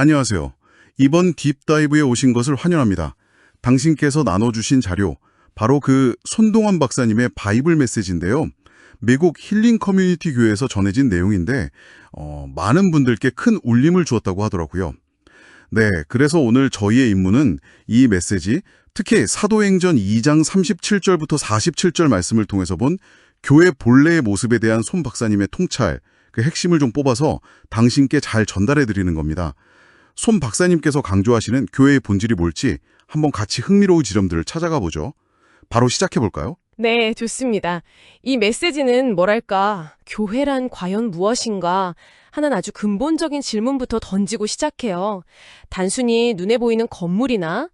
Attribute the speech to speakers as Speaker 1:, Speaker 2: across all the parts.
Speaker 1: 안녕하세요. 이번 딥다이브에 오신 것을 환영합니다. 당신께서 나눠주신 자료, 바로 그 손동환 박사님의 바이블 메시지인데요. 미국 힐링 커뮤니티 교회에서 전해진 내용인데 많은 분들께 큰 울림을 주었다고 하더라고요. 네, 그래서 오늘 저희의 임무는 이 메시지, 특히 사도행전 2장 37절부터 47절 말씀을 통해서 본 교회 본래의 모습에 대한 손 박사님의 통찰, 그 핵심을 좀 뽑아서 당신께 잘 전달해 드리는 겁니다. 손 박사님께서 강조하시는 교회의 본질이 뭘지 한번 같이 흥미로운 지점들을 찾아가 보죠. 바로 시작해 볼까요?
Speaker 2: 네, 좋습니다. 이 메시지는 뭐랄까, 교회란 과연 무엇인가 하는 아주 근본적인 질문부터 던지고 시작해요. 단순히 눈에 보이는 건물이나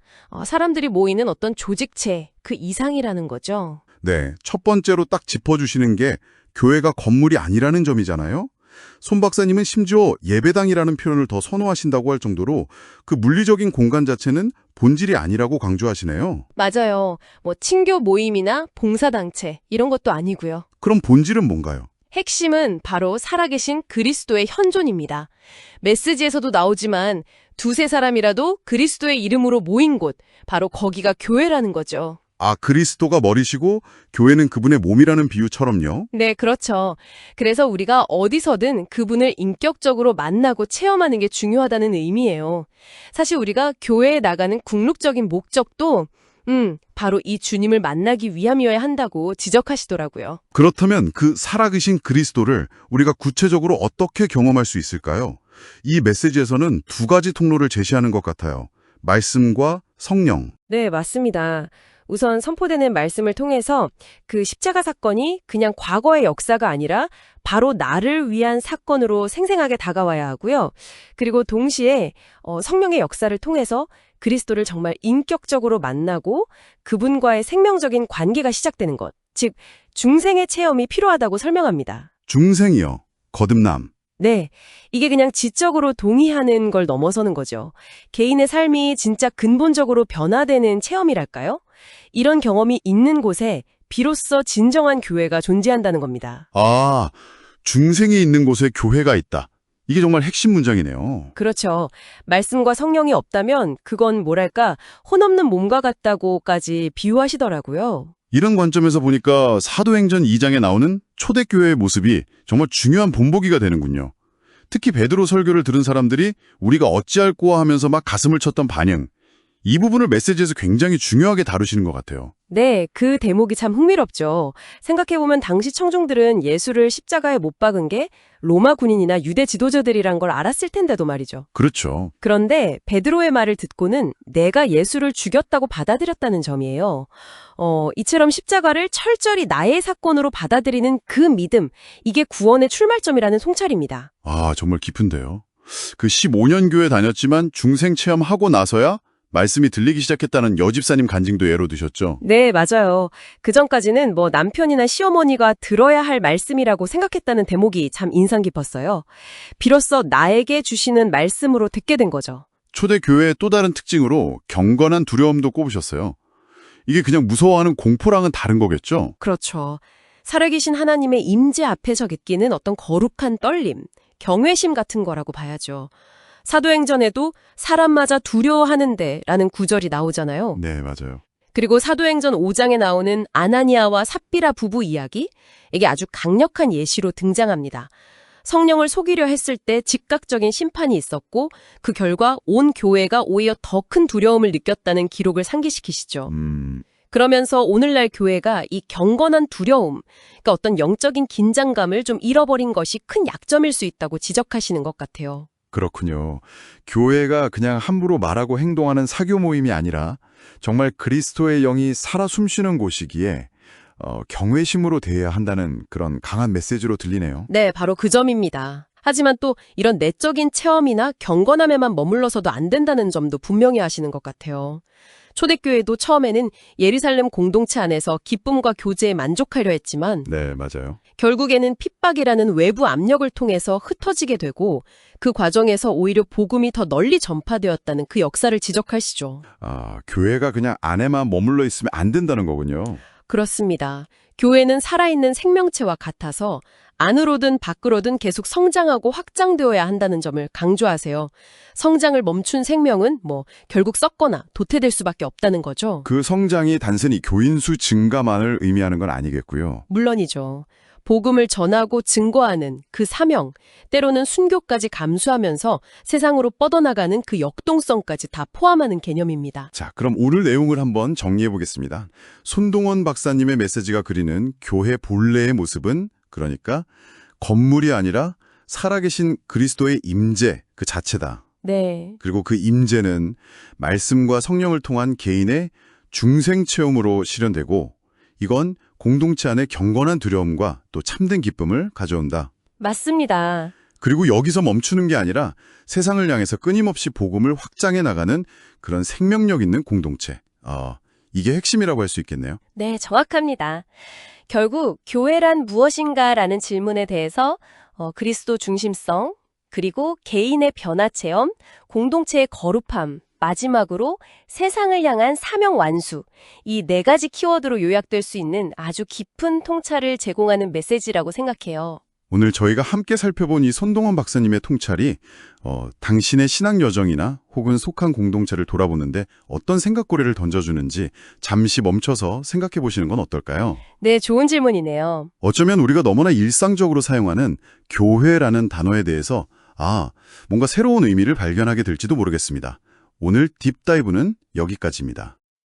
Speaker 2: 사람들이 모이는 어떤 조직체, 그 이상이라는 거죠.
Speaker 1: 네, 첫 번째로 딱 짚어주시는 게 교회가 건물이 아니라는 점이잖아요. 손 박사님은 심지어 예배당이라는 표현을 더 선호하신다고 할 정도로 그 물리적인 공간 자체는 본질이 아니라고 강조하시네요.
Speaker 2: 맞아요. 친교 모임이나 봉사단체 이런 것도 아니고요.
Speaker 1: 그럼 본질은 뭔가요?
Speaker 2: 핵심은 바로 살아계신 그리스도의 현존입니다. 메시지에서도 나오지만 두세 사람이라도 그리스도의 이름으로 모인 곳, 바로 거기가 교회라는 거죠.
Speaker 1: 아, 그리스도가 머리시고 교회는 그분의 몸이라는 비유처럼요?
Speaker 2: 네, 그렇죠. 그래서 우리가 어디서든 그분을 인격적으로 만나고 체험하는 게 중요하다는 의미예요. 사실 우리가 교회에 나가는 궁극적인 목적도 바로 이 주님을 만나기 위함이어야 한다고 지적하시더라고요.
Speaker 1: 그렇다면 그 살아계신 그리스도를 우리가 구체적으로 어떻게 경험할 수 있을까요? 이 메시지에서는 두 가지 통로를 제시하는 것 같아요. 말씀과 성령.
Speaker 2: 네, 맞습니다. 우선 선포되는 말씀을 통해서 그 십자가 사건이 그냥 과거의 역사가 아니라 바로 나를 위한 사건으로 생생하게 다가와야 하고요. 그리고 동시에 성령의 역사를 통해서 그리스도를 정말 인격적으로 만나고 그분과의 생명적인 관계가 시작되는 것, 즉 중생의 체험이 필요하다고 설명합니다.
Speaker 1: 중생이요. 거듭남.
Speaker 2: 네, 이게 그냥 지적으로 동의하는 걸 넘어서는 거죠. 개인의 삶이 진짜 근본적으로 변화되는 체험이랄까요? 이런 경험이 있는 곳에 비로소 진정한 교회가 존재한다는 겁니다.
Speaker 1: 아, 중생이 있는 곳에 교회가 있다. 이게 정말 핵심 문장이네요.
Speaker 2: 그렇죠. 말씀과 성령이 없다면 그건 뭐랄까 혼없는 몸과 같다고까지 비유하시더라고요.
Speaker 1: 이런 관점에서 보니까 사도행전 2장에 나오는 초대교회의 모습이 정말 중요한 본보기가 되는군요. 특히 베드로 설교를 들은 사람들이 우리가 어찌할꼬 하면서 막 가슴을 쳤던 반응. 이 부분을 메시지에서 굉장히 중요하게 다루시는 것 같아요.
Speaker 2: 네, 그 대목이 참 흥미롭죠. 생각해보면 당시 청중들은 예수를 십자가에 못 박은 게 로마 군인이나 유대 지도자들이란 걸 알았을 텐데도 말이죠.
Speaker 1: 그렇죠.
Speaker 2: 그런데 베드로의 말을 듣고는 내가 예수를 죽였다고 받아들였다는 점이에요. 이처럼 십자가를 철저히 나의 사건으로 받아들이는 그 믿음, 이게 구원의 출발점이라는 송찰입니다.
Speaker 1: 아, 정말 깊은데요. 그 15년 교회 다녔지만 중생 체험하고 나서야 말씀이 들리기 시작했다는 여집사님 간증도 예로 드셨죠?
Speaker 2: 네, 맞아요. 그전까지는 남편이나 시어머니가 들어야 할 말씀이라고 생각했다는 대목이 참 인상 깊었어요. 비로소 나에게 주시는 말씀으로 듣게 된 거죠.
Speaker 1: 초대교회의 또 다른 특징으로 경건한 두려움도 꼽으셨어요. 이게 그냥 무서워하는 공포랑은 다른 거겠죠?
Speaker 2: 그렇죠. 살아계신 하나님의 임재 앞에서 느끼는 어떤 거룩한 떨림, 경외심 같은 거라고 봐야죠. 사도행전에도 사람마저 두려워하는데 라는 구절이 나오잖아요.
Speaker 1: 네, 맞아요.
Speaker 2: 그리고 사도행전 5장에 나오는 아나니아와 삽비라 부부 이야기, 이게 아주 강력한 예시로 등장합니다. 성령을 속이려 했을 때 즉각적인 심판이 있었고 그 결과 온 교회가 오히려 더 큰 두려움을 느꼈다는 기록을 상기시키시죠. 그러면서 오늘날 교회가 이 경건한 두려움, 그러니까 어떤 영적인 긴장감을 좀 잃어버린 것이 큰 약점일 수 있다고 지적하시는 것 같아요.
Speaker 3: 그렇군요. 교회가 그냥 함부로 말하고 행동하는 사교 모임이 아니라 정말 그리스도의 영이 살아 숨쉬는 곳이기에 경외심으로 대해야 한다는 그런 강한 메시지로 들리네요.
Speaker 2: 네, 바로 그 점입니다. 하지만 또 이런 내적인 체험이나 경건함에만 머물러서도 안 된다는 점도 분명히 아시는 것 같아요. 초대교회도 처음에는 예루살렘 공동체 안에서 기쁨과 교제에 만족하려 했지만
Speaker 3: 네, 맞아요.
Speaker 2: 결국에는 핍박이라는 외부 압력을 통해서 흩어지게 되고 그 과정에서 오히려 복음이 더 널리 전파되었다는 그 역사를 지적하시죠.
Speaker 3: 교회가 그냥 안에만 머물러 있으면 안 된다는 거군요.
Speaker 2: 그렇습니다. 교회는 살아있는 생명체와 같아서 안으로든 밖으로든 계속 성장하고 확장되어야 한다는 점을 강조하세요. 성장을 멈춘 생명은 결국 썩거나 도태될 수밖에 없다는 거죠.
Speaker 3: 그 성장이 단순히 교인수 증가만을 의미하는 건 아니겠고요.
Speaker 2: 물론이죠. 복음을 전하고 증거하는 그 사명, 때로는 순교까지 감수하면서 세상으로 뻗어나가는 그 역동성까지 다 포함하는 개념입니다.
Speaker 3: 자, 그럼 오늘 내용을 한번 정리해 보겠습니다. 손동원 박사님의 메시지가 그리는 교회 본래의 모습은 그러니까 건물이 아니라 살아계신 그리스도의 임재 그 자체다.
Speaker 2: 네.
Speaker 3: 그리고 그 임재는 말씀과 성령을 통한 개인의 중생 체험으로 실현되고 이건 공동체 안에 경건한 두려움과 또 참된 기쁨을 가져온다.
Speaker 2: 맞습니다.
Speaker 3: 그리고 여기서 멈추는 게 아니라 세상을 향해서 끊임없이 복음을 확장해 나가는 그런 생명력 있는 공동체. 이게 핵심이라고 할 수 있겠네요.
Speaker 4: 네, 정확합니다. 결국 교회란 무엇인가라는 질문에 대해서 그리스도 중심성, 그리고 개인의 변화 체험, 공동체의 거룩함, 마지막으로 세상을 향한 사명 완수, 이 4가지 키워드로 요약될 수 있는 아주 깊은 통찰을 제공하는 메시지라고 생각해요.
Speaker 3: 오늘 저희가 함께 살펴본 이 손동원 박사님의 통찰이 당신의 신앙 여정이나 혹은 속한 공동체를 돌아보는데 어떤 생각고리를 던져주는지 잠시 멈춰서 생각해 보시는 건 어떨까요?
Speaker 4: 네, 좋은 질문이네요.
Speaker 3: 어쩌면 우리가 너무나 일상적으로 사용하는 교회라는 단어에 대해서 뭔가 새로운 의미를 발견하게 될지도 모르겠습니다. 오늘 딥다이브는 여기까지입니다.